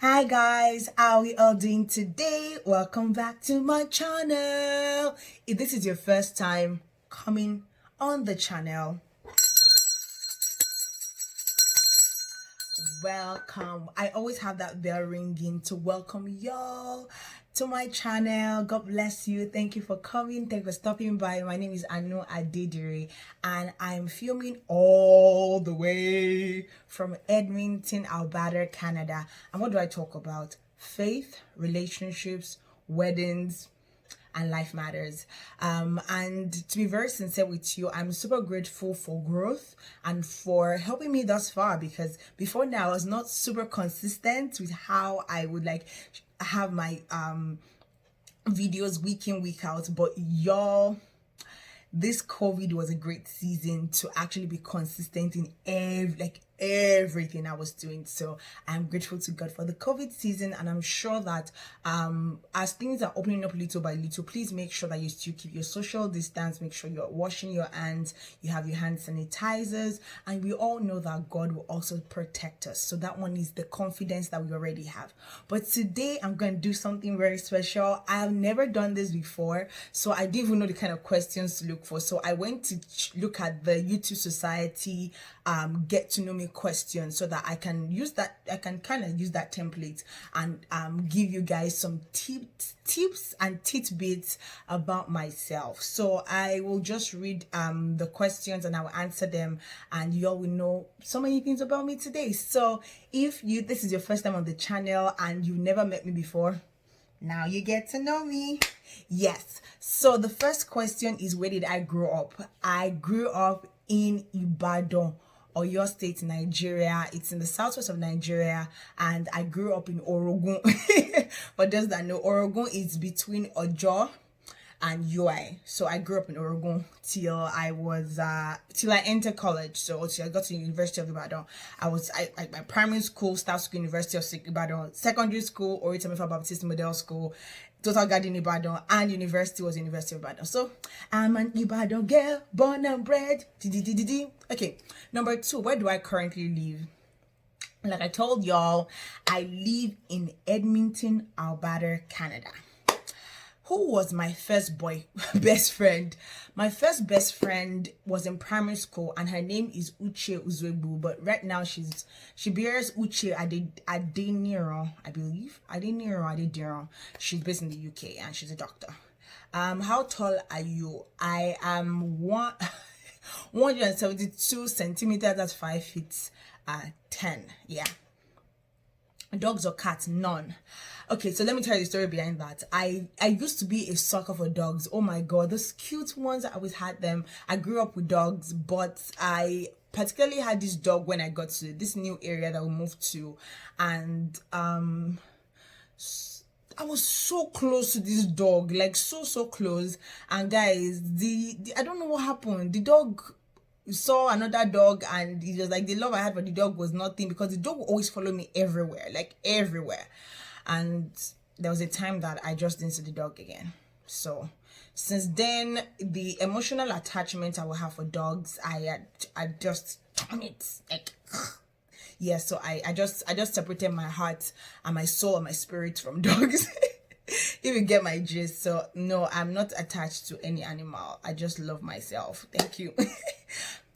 Hi guys, how are we all doing today? Welcome back to my channel. If this is your first time coming on the channel, welcome. I always have that bell ringing to welcome y'all to my channel. God bless you. Thank you for coming. Thank you for stopping by. My name is Anu Adedire and I'm filming all the way from Edmonton, Alberta, Canada. And what do I talk about? Faith, relationships, weddings, and life matters. And to be very sincere with you, I'm super grateful for growth and for helping me thus far, because before now I was not super consistent with how I would have my videos week in, week out. But y'all, this COVID was a great season to actually be consistent in everything I was doing. So I'm grateful to God for the COVID season, and I'm sure that as things are opening up little by little, please make sure that you still keep your social distance, make sure you're washing your hands, you have your hand sanitizers, and we all know that God will also protect us. So that one is the confidence that we already have. But today I'm going to do something very special. I've never done this before, so I didn't even know the kind of questions to look for. So I went to look at the YouTube Society get to know me questions, so that I can use that. I can kind of use that template and give you guys some tips and tidbits about myself. So I will just read the questions and I will answer them, and you all will know so many things about me today. So if this is your first time on the channel and you've never met me before, now you get to know me. Yes. So the first question is, where did I grow up? I grew up in Ibadan, Oyo State, Nigeria. It's in the southwest of Nigeria, and I grew up in Orogun. For those that know, Orogun is between Ojo and UI. So I grew up in Oregon till I entered college. So till I got to the University of Ibadan. My primary school, Staff School, University of Ibadan. Secondary school, Orita Baptist Model School, Total Garden Ibadan, and university was University of Ibadan. So I'm an Ibadan girl, born and bred. Okay, number 2, where do I currently live? Like I told y'all, I live in Edmonton, Alberta, Canada. Who was my first best friend? My first best friend was in primary school, and her name is Uche Uzwebu, but right now she bears Uche Adeniro, I believe. Adeniro. She's based in the UK and she's a doctor. How tall are you? I am 172 centimeters, that's 5 feet 10. Yeah. Dogs or cats? None. Okay, so let me tell you the story behind that. I used to be a sucker for dogs. Oh my god, those cute ones, I always had them. I grew up with dogs, but I particularly had this dog when I got to this new area that we moved to, and I was so close to this dog, like so close. And guys, the I don't know what happened. The dog saw another dog, and it was like the love I had for the dog was nothing, because the dog would always follow me everywhere, like everywhere. And there was a time that I just didn't see the dog again. So since then, the emotional attachment I will have for dogs, I just on it, like yeah. So I just separated my heart and my soul and my spirit from dogs. If you get my gist. So no, I'm not attached to any animal. I just love myself. Thank you.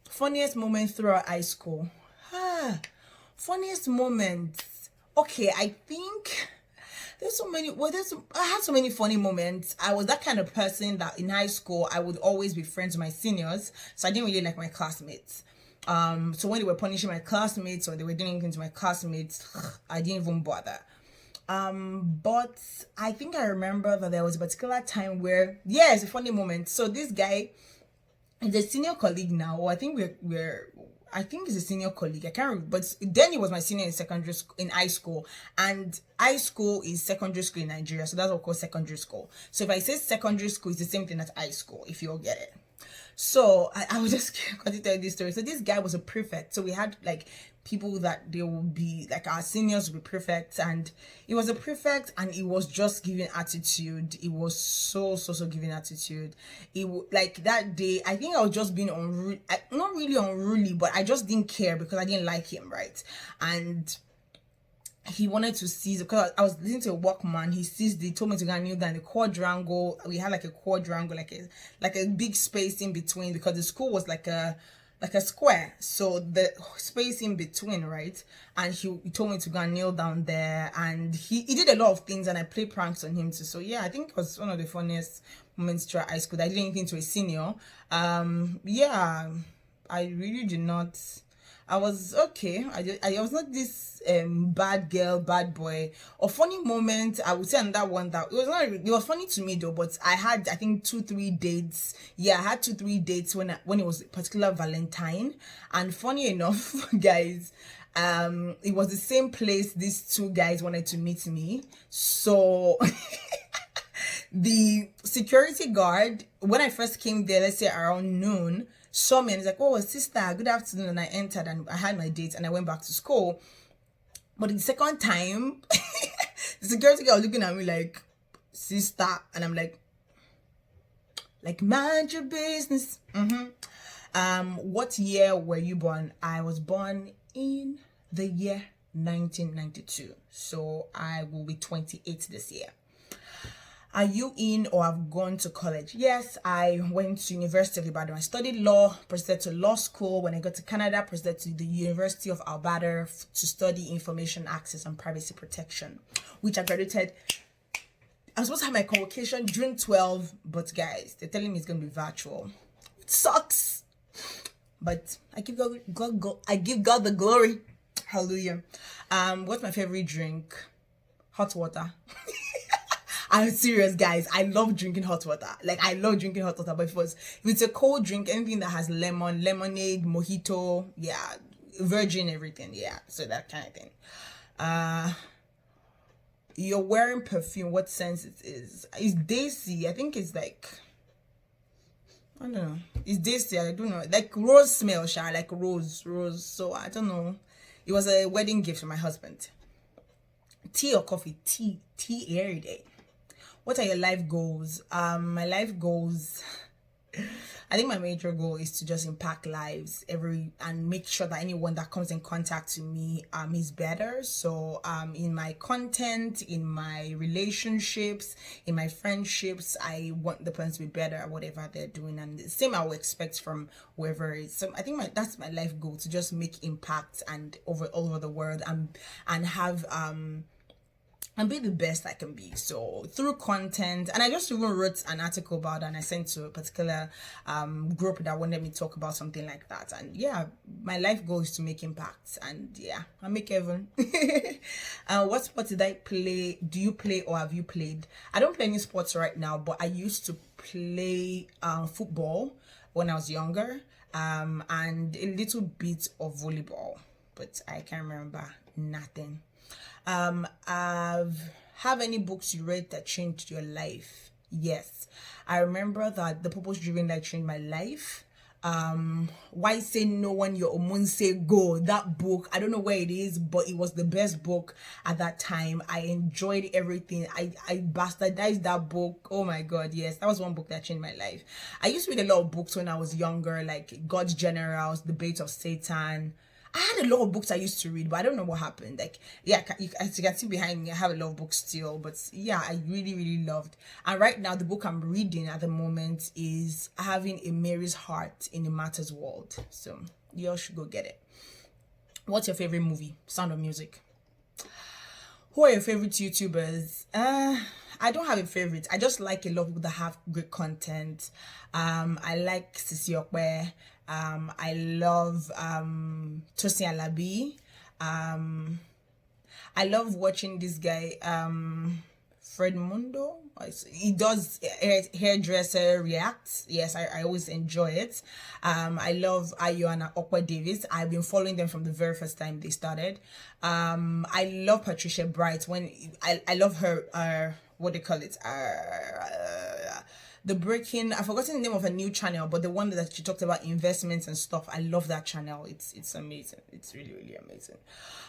Funniest moment throughout high school? Funniest moments. Okay, I think there's so many. I had so many funny moments. I was that kind of person that in high school I would always be friends with my seniors, so I didn't really like my classmates. So when they were punishing my classmates or they were doing anything to my classmates, I didn't even bother. But I think I remember that there was a particular time where, yeah, it's a funny moment. So this guy is a senior colleague now, or I think I think he's a senior colleague. I can't remember, but then he was my senior in secondary school, in high school, and high school is secondary school in Nigeria, so that's what we call secondary school. So if I say secondary school, it's the same thing as high school, if you all get it. So I will just continue to tell this story. So this guy was a prefect. So we had like people that they would be like our seniors would be prefects, and he was a prefect, and he was just giving attitude. It was so giving attitude. It like that day, I think I was just being unruly, not really unruly, but I just didn't care because I didn't like him, right? And he wanted to seize, because I was listening to a Walkman. He told me to go and kneel down the quadrangle. We had like a quadrangle, like a big space in between, because the school was like a square, so the space in between, right? And he told me to go and kneel down there, and he did a lot of things, and I played pranks on him too. So yeah, I think it was one of the funniest moments throughout high school. I did anything to a senior. Yeah, I really did not. I was okay. I was not this bad girl, bad boy. A funny moment, I would say another one that it was funny to me though, but I had, I think, 2-3 dates. Yeah, I had 2-3 dates when it was a particular Valentine. And funny enough, guys, it was the same place these two guys wanted to meet me. So the security guard, when I first came there, let's say around noon, saw me and he's like, "Oh, sister, good afternoon." And I entered and I had my date and I went back to school. But the second time, the security guard was looking at me like, "Sister," and I'm like, mind your business. What year were you born? I was born in the year 1992. So I will be 28 this year. Are you in or have gone to college? Yes, I went to University of Ibadan. I studied law, proceeded to law school. When I got to Canada, proceeded to the University of Alberta to study information access and privacy protection, which I graduated. I was supposed to have my convocation June 12, but guys, they're telling me it's going to be virtual. It sucks. But I give God the glory. Hallelujah. What's my favorite drink? Hot water. I'm serious, guys. I love drinking hot water. Like, I love drinking hot water. But if it's a cold drink, anything that has lemon, lemonade, mojito, yeah, virgin, everything, yeah. So that kind of thing. You're wearing perfume. What sense it is? It's Daisy. I think it's like, I don't know. It's Daisy. I don't know. Like rose smell, like rose. So I don't know. It was a wedding gift from my husband. Tea or coffee? Tea every day. What are your life goals? My life goals, I think my major goal is to just impact lives and make sure that anyone that comes in contact with me is better. So in my content, in my relationships, in my friendships, I want the person to be better at whatever they're doing, and the same I would expect from whoever it is. So I think that's my life goal, to just make impact and all over the world, and have and be the best I can be. So through content, and I just even wrote an article about that, and I sent to a particular group that wanted me to talk about something like that. And yeah, my life goal is to make impacts, and yeah, I make heaven. What sport did I play? Do you play or have you played? I don't play any sports right now, but I used to play football when I was younger, and a little bit of volleyball, but I can't remember nothing. Have any books you read that changed your life? Yes, I remember that The Purpose Driven Life changed my life. Why Say No When Your Hormones Say Go? That book, I don't know where it is, but it was the best book at that time. I enjoyed everything. I bastardized that book. Oh my god, yes, that was one book that changed my life. I used to read a lot of books when I was younger, like God's Generals, Debate of Satan. I had a lot of books I used to read, but I don't know what happened. Like, yeah, as you can see behind me, I have a lot of books still. But yeah, I really, really loved. And right now, the book I'm reading at the moment is Having a Mary's Heart in a Martyr's World. So you all should go get it. What's your favorite movie? Sound of Music. Who are your favorite YouTubers? I don't have a favorite. I just like a lot of people that have great content. I like Sisi Okwe. I love Tosin Alabi. I love watching this guy, Fred Mundo. He does hairdresser reacts. Yes, I always enjoy it. I love Ayo and Okwe Davis. I've been following them from the very first time they started. I love Patricia Bright. I love her, what they call it, the breaking, I've forgotten the name of her new channel, but the one that she talked about investments and stuff. I love that channel. It's amazing. It's really, really amazing.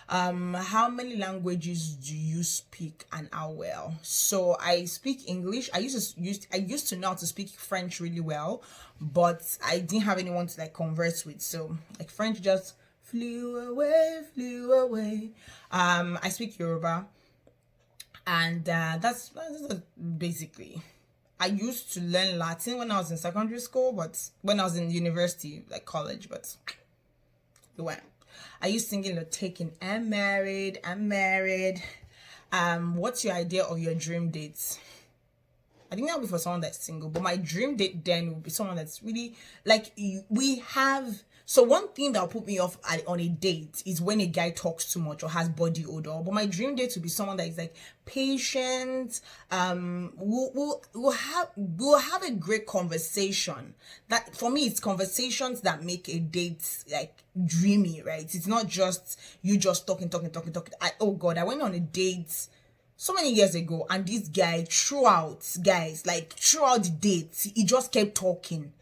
How many languages do you speak and how well? So I speak English. I used to know how to speak French really well, but I didn't have anyone to like converse with. So like French just flew away, flew away. I speak Yoruba, and that's basically. I used to learn Latin when I was in secondary school, but when I was in university, like college, but it went. I used singing like taking I'm married, I'm married. What's your idea of your dream dates? I think that would be for someone that's single, but my dream date then would be someone that's really like we have. So one thing that will put me off on a date is when a guy talks too much or has body odor. But my dream date would be someone that is like patient. We'll have a great conversation. That for me, it's conversations that make a date like dreamy, right? It's not just you just talking. Oh God, I went on a date so many years ago, and this guy throughout the date, he just kept talking.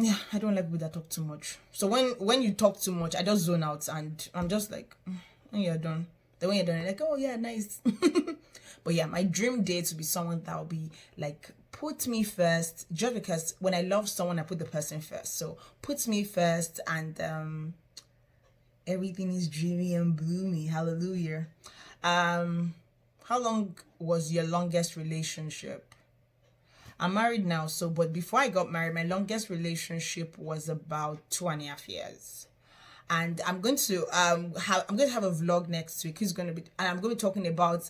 Yeah, I don't like people that talk too much. So when you talk too much, I just zone out, and I'm just like, when you're done. Then when you're done, you're like, oh yeah, nice. But yeah, my dream date would be someone that will be like put me first, just because when I love someone, I put the person first. So puts me first, and everything is dreamy and bloomy. Hallelujah. How long was your longest relationship? I'm married now, so but before I got married, my longest relationship was about 2.5 years. And I'm going to have a vlog next week. And I'm going to be talking about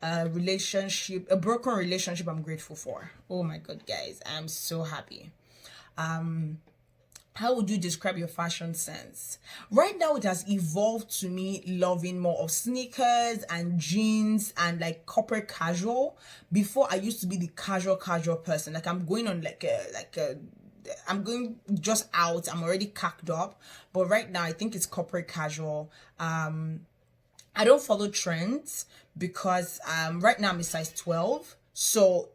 a broken relationship I'm grateful for. Oh my God, guys, I'm so happy. How would you describe your fashion sense? Right now, it has evolved to me loving more of sneakers and jeans and like corporate casual. Before, I used to be the casual person. Like I'm going on I'm going just out. I'm already cacked up. But right now, I think it's corporate casual. I don't follow trends because right now I'm a size 12. So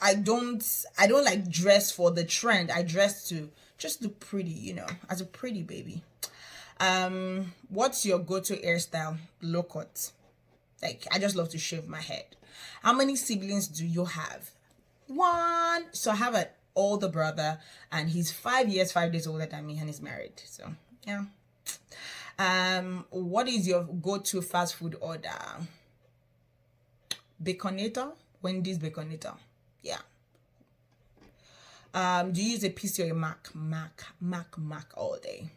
I don't like dress for the trend. I dress to just look pretty, as a pretty baby. What's your go-to hairstyle? Low cut. Like I just love to shave my head. How many siblings do you have? One. So I have an older brother, and he's 5 years, 5 days older than me, and he's married. So yeah. What is your go-to fast food order? Baconator, Wendy's Baconator. Yeah. Do you use a PC or a Mac? Mac all day.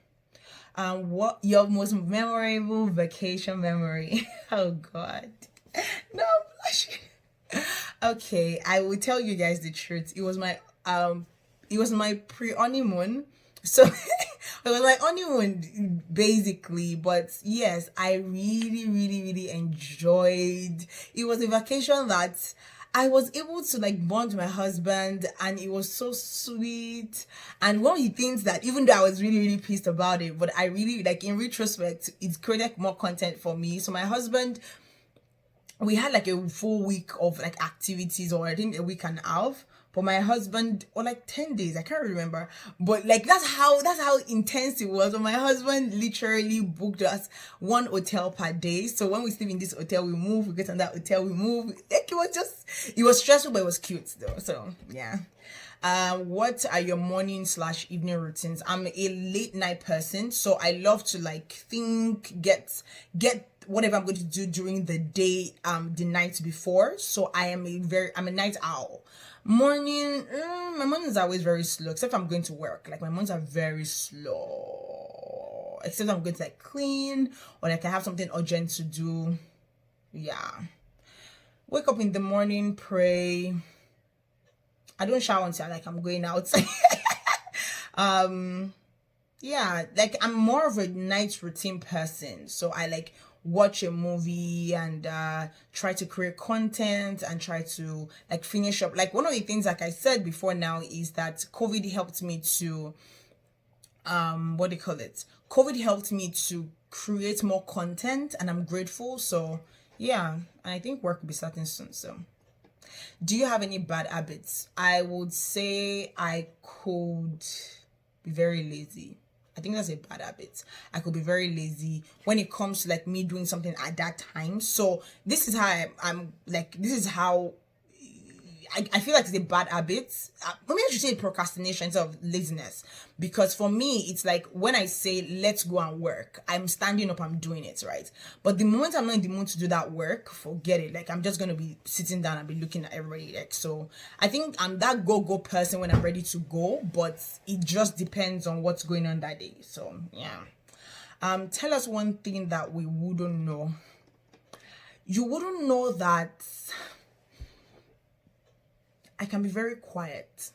What your most memorable vacation memory? Oh God. No, I'm blushing. Okay, I will tell you guys the truth. It was my pre-honeymoon. So it was like honeymoon basically, but yes, I really enjoyed. It was a vacation that I was able to like bond my husband, and it was so sweet. And one of the things that, even though I was really pissed about it, but I really like, in retrospect, it created more content for me. So my husband, we had like a full week of like activities, or I think a week and a half. But my husband, or like 10 days, I can't remember. But like that's how intense it was. And my husband literally booked us one hotel per day. So when we sleep in this hotel, we move, we get on that hotel, we move. Like it was stressful, but it was cute though. So yeah. What are your morning/evening routines? I'm a late night person, so I love to like think, get whatever I'm going to do during the day, the night before. So I'm a night owl. Morning, my mornings are always very slow, except I'm going to work. Like my mornings are very slow, except I'm going to like clean, or like I have something urgent to do. Yeah. Wake up in the morning, pray. I don't shower until like I'm going out. Yeah, like I'm more of a night routine person. So I like watch a movie and try to create content and try to like finish up. Like one of the things, like I said before now, is that COVID helped me to COVID helped me to create more content, and I'm grateful. So yeah, and I think work will be starting soon. So do you have any bad habits? I would say I could be very lazy. I think that's a bad habit. I could be very lazy when it comes to like me doing something at that time. So this is how I'm like, this is how I feel like it's a bad habit. Maybe I should say procrastination instead of laziness, because for me it's like when I say let's go and work, I'm standing up, I'm doing it, right? But the moment I'm not in the mood to do that work, forget it. Like I'm just gonna be sitting down and be looking at everybody. Like, so I think I'm that go person when I'm ready to go, but it just depends on what's going on that day. So yeah. Tell us one thing that we wouldn't know. You wouldn't know that I can be very quiet.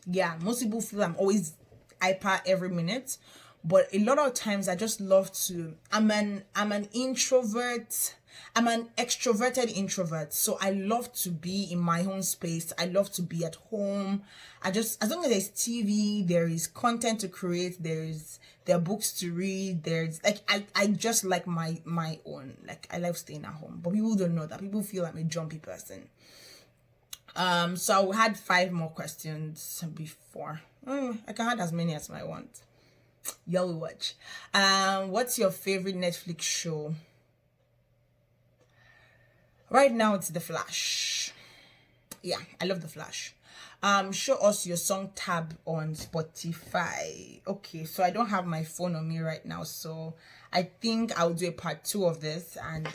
Yeah, most people feel I'm always hyper every minute, but a lot of times I just love to. I'm an introvert. I'm an extroverted introvert, so I love to be in my own space. I love to be at home. I just, as long as there's TV, there is content to create, there are books to read. There's like I just like my own. Like I love staying at home, but people don't know that. People feel I'm a jumpy person. So I had 5 more questions before. I can add as many as I want. Y'all will watch. What's your favorite Netflix show? Right now it's The Flash. Yeah, I love The Flash. Show us your song tab on Spotify. Okay, so I don't have my phone on me right now, so I think I'll do a part 2 of this, and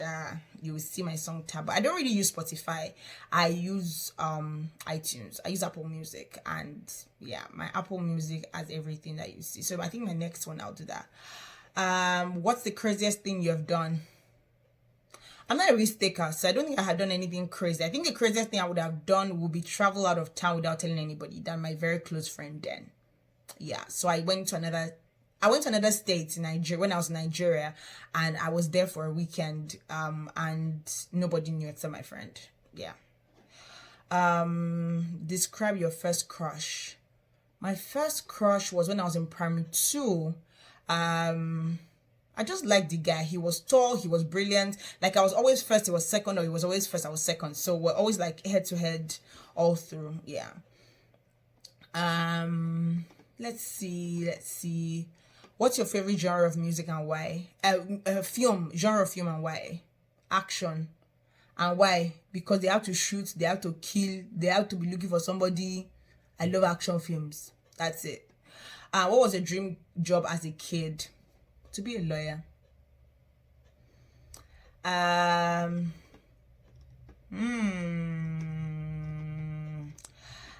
you will see my song tab. But I don't really use Spotify. I use iTunes. I use Apple Music, and yeah, my Apple Music has everything that you see. So I think my next one I'll do that. What's the craziest thing you have done? I'm not a risk taker, so I don't think I had done anything crazy. I think the craziest thing I would have done would be travel out of town without telling anybody. That my very close friend then. Yeah, so I went to another state in Nigeria when I was in Nigeria, and I was there for a weekend. And nobody knew except my friend. Yeah. Describe your first crush. My first crush was when I was in primary 2. I just liked the guy. He was tall, he was brilliant. Like I was always first, he was second, or he was always first, I was second. So we're always like head to head all through. Yeah. Let's see. What's your favorite genre of music and why? Genre of film and why? Action. And why? Because they have to shoot, they have to kill, they have to be looking for somebody. I love action films. That's it. What was a dream job as a kid? To be a lawyer.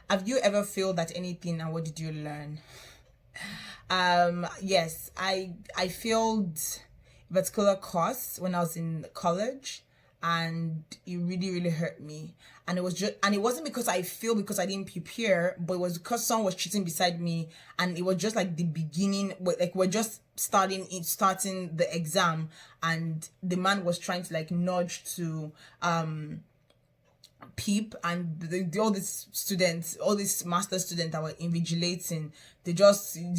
Have you ever failed at anything, and what did you learn? Yes, I failed a particular course when I was in college, and it really hurt me. And it wasn't because I failed because I didn't prepare, but it was because someone was cheating beside me, and it was just like the beginning. Like we're just starting the exam, and the man was trying to like nudge to peep, and all these students, all these master students that were invigilating, the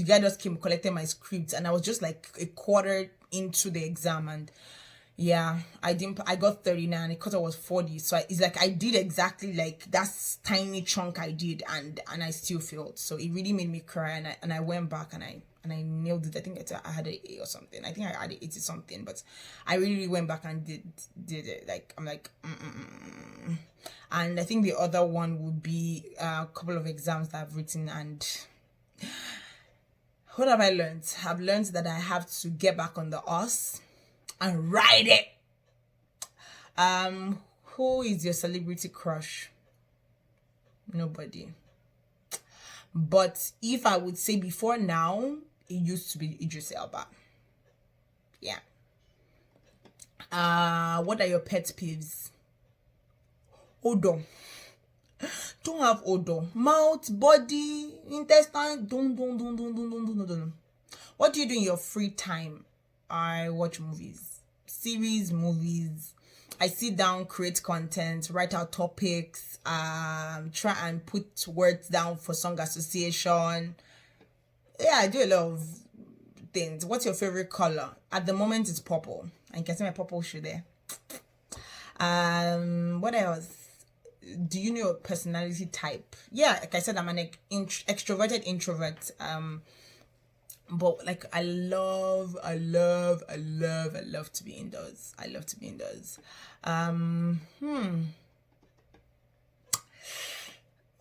guy just came collecting my script, and I was just like a quarter into the exam, and yeah, I got 39 because I was 40. So it's like I did exactly like that tiny chunk I did, and I still failed. So it really made me cry, and I went back and I nailed it. I think I had an A or something. I think I had an 80 something, but I really went back and did it. Like I'm like And I think the other one would be a couple of exams that I've written. And what have I learned? I've learned that I have to get back on the horse and ride it. Who is your celebrity crush? Nobody. But if I would say before now, it used to be Idris Elba. Yeah. What are your pet peeves? Odor. Don't have odor. Mouth, body, intestine. Don't. What do you do in your free time? I watch movies. Movies. I sit down, create content, write out topics, try and put words down for song association. Yeah, I do a lot of things. What's your favorite color? At the moment, it's purple. And you can see my purple shoe there. What else? Do you know your personality type? Yeah, like I said, I'm an extroverted introvert. But like I love to be indoors. I love to be indoors.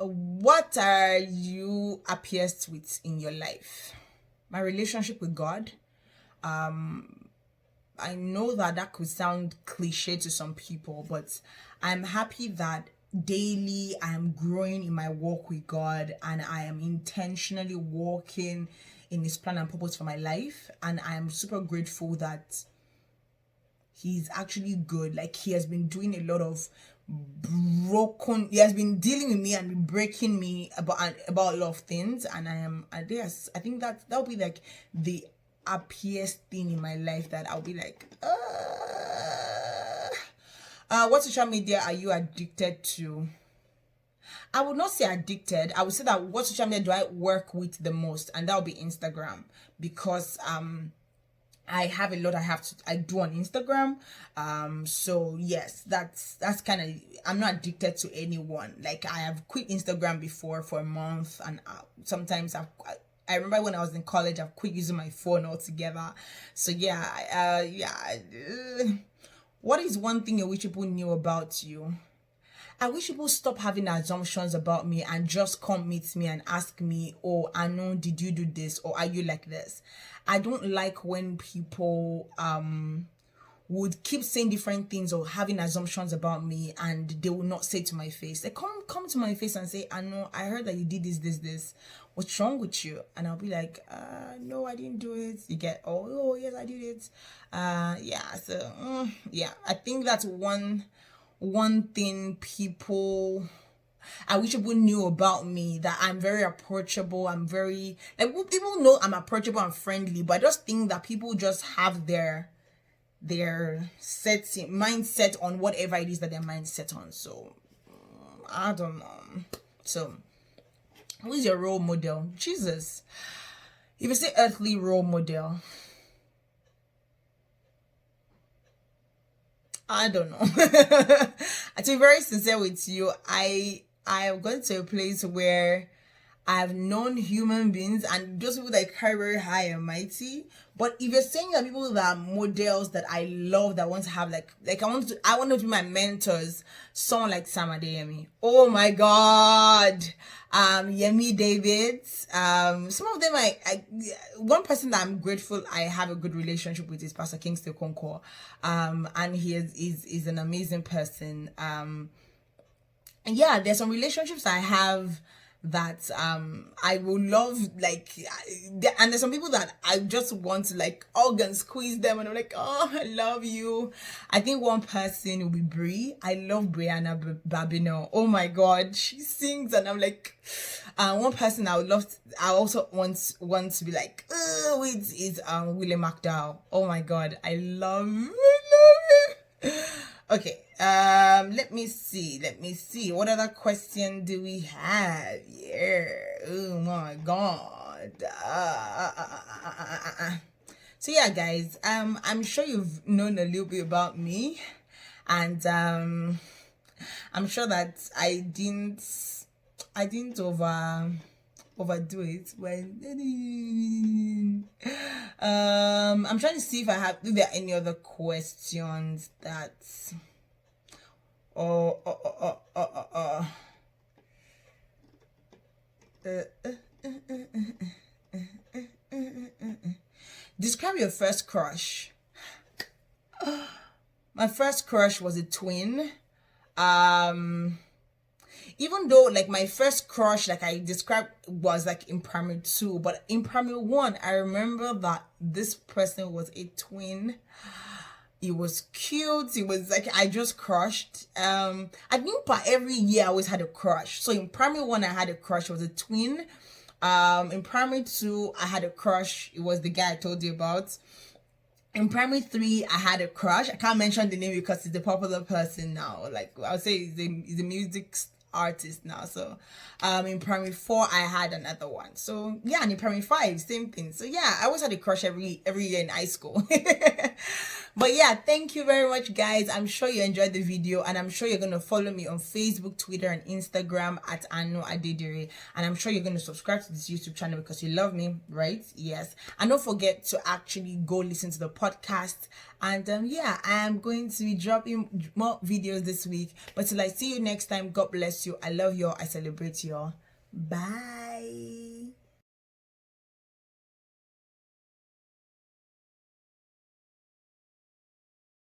What are you happiest with in your life? My relationship with God. I know that that could sound cliche to some people, but I'm happy that daily I am growing in my walk with God, and I am intentionally walking in His plan and purpose for my life. And I am super grateful that He's actually good. Like, He has been doing a lot of he has been dealing with me and breaking me about a lot of things, and I guess I think that'll be like the happiest thing in my life, that I'll be like, what social media are you addicted to? I would not say addicted. I would say that what social media do I work with the most, and that'll be Instagram, because I have a lot I do on Instagram. So yes, that's kind of, I'm not addicted to anyone. Like, I have quit Instagram before for a month, and sometimes I remember when I was in college, I've quit using my phone altogether. So yeah, what is one thing you wish people knew about you? I wish people stop having assumptions about me and just come meet me and ask me, oh, I know, did you do this, or are you like this? I don't like when people would keep saying different things or having assumptions about me, and they will not say to my face. They come to my face and say, I know, I heard that you did this. What's wrong with you? And I'll be like, no, I didn't do it. You get, oh yes, I did it. Yeah. So yeah, I think that's one thing I wish people knew about me, that I'm very approachable. I'm very, like, people know I'm approachable and friendly, but I just think that people just have their mindset on whatever it is that their mindset on. So I don't know. So who is your role model? Jesus. If you say earthly role model, I don't know. To be very sincere with you, I have gone to a place where I've known human beings, and those people that carry very high and mighty. But if you're saying that people that are models that I love, that want to have like I want them to be my mentors, someone like Sam Adeyemi. Oh my God. Yemi David. Some of them one person that I'm grateful I have a good relationship with is Pastor Kingsley Okonkwo. And he is an amazing person. And yeah, there's some relationships I have that I will love, like, and there's some people that I just want to like hug and squeeze them, and I'm like, oh, I love you. I think one person will be Brie. I love Brianna Babino. Oh my God, she sings, and I'm like, one person I also want to be like, is William McDowell. Oh my God, I love him. Okay, let me see. What other question do we have? Yeah. Oh my God. So yeah, guys, I'm sure you've known a little bit about me, and I'm sure that I didn't overdo it when I'm trying to see if there are any other questions that describe your first crush. My first crush was a twin. Even though, like, my first crush, like I described, was like in primary 2, but in primary 1, I remember that this person was a twin. It was cute. It was like, I just crushed. I think every year I always had a crush. So in primary 1, I had a crush. It was a twin. In primary 2, I had a crush. It was the guy I told you about. In primary 3, I had a crush. I can't mention the name because he's a popular person now. Like, I would say he's a music artist now. So in primary 4, I had another one. So yeah, and in primary 5, same thing. So yeah, I always had a crush every year in high school. But yeah, thank you very much, guys. I'm sure you enjoyed the video, and I'm sure you're gonna follow me on Facebook, Twitter, and Instagram at Anu Adedire. And I'm sure you're gonna subscribe to this YouTube channel because you love me, right? Yes. And don't forget to actually go listen to the podcast. And yeah, I am going to be dropping more videos this week. But till I see you next time, God bless you. I love you all. I celebrate you all. Bye.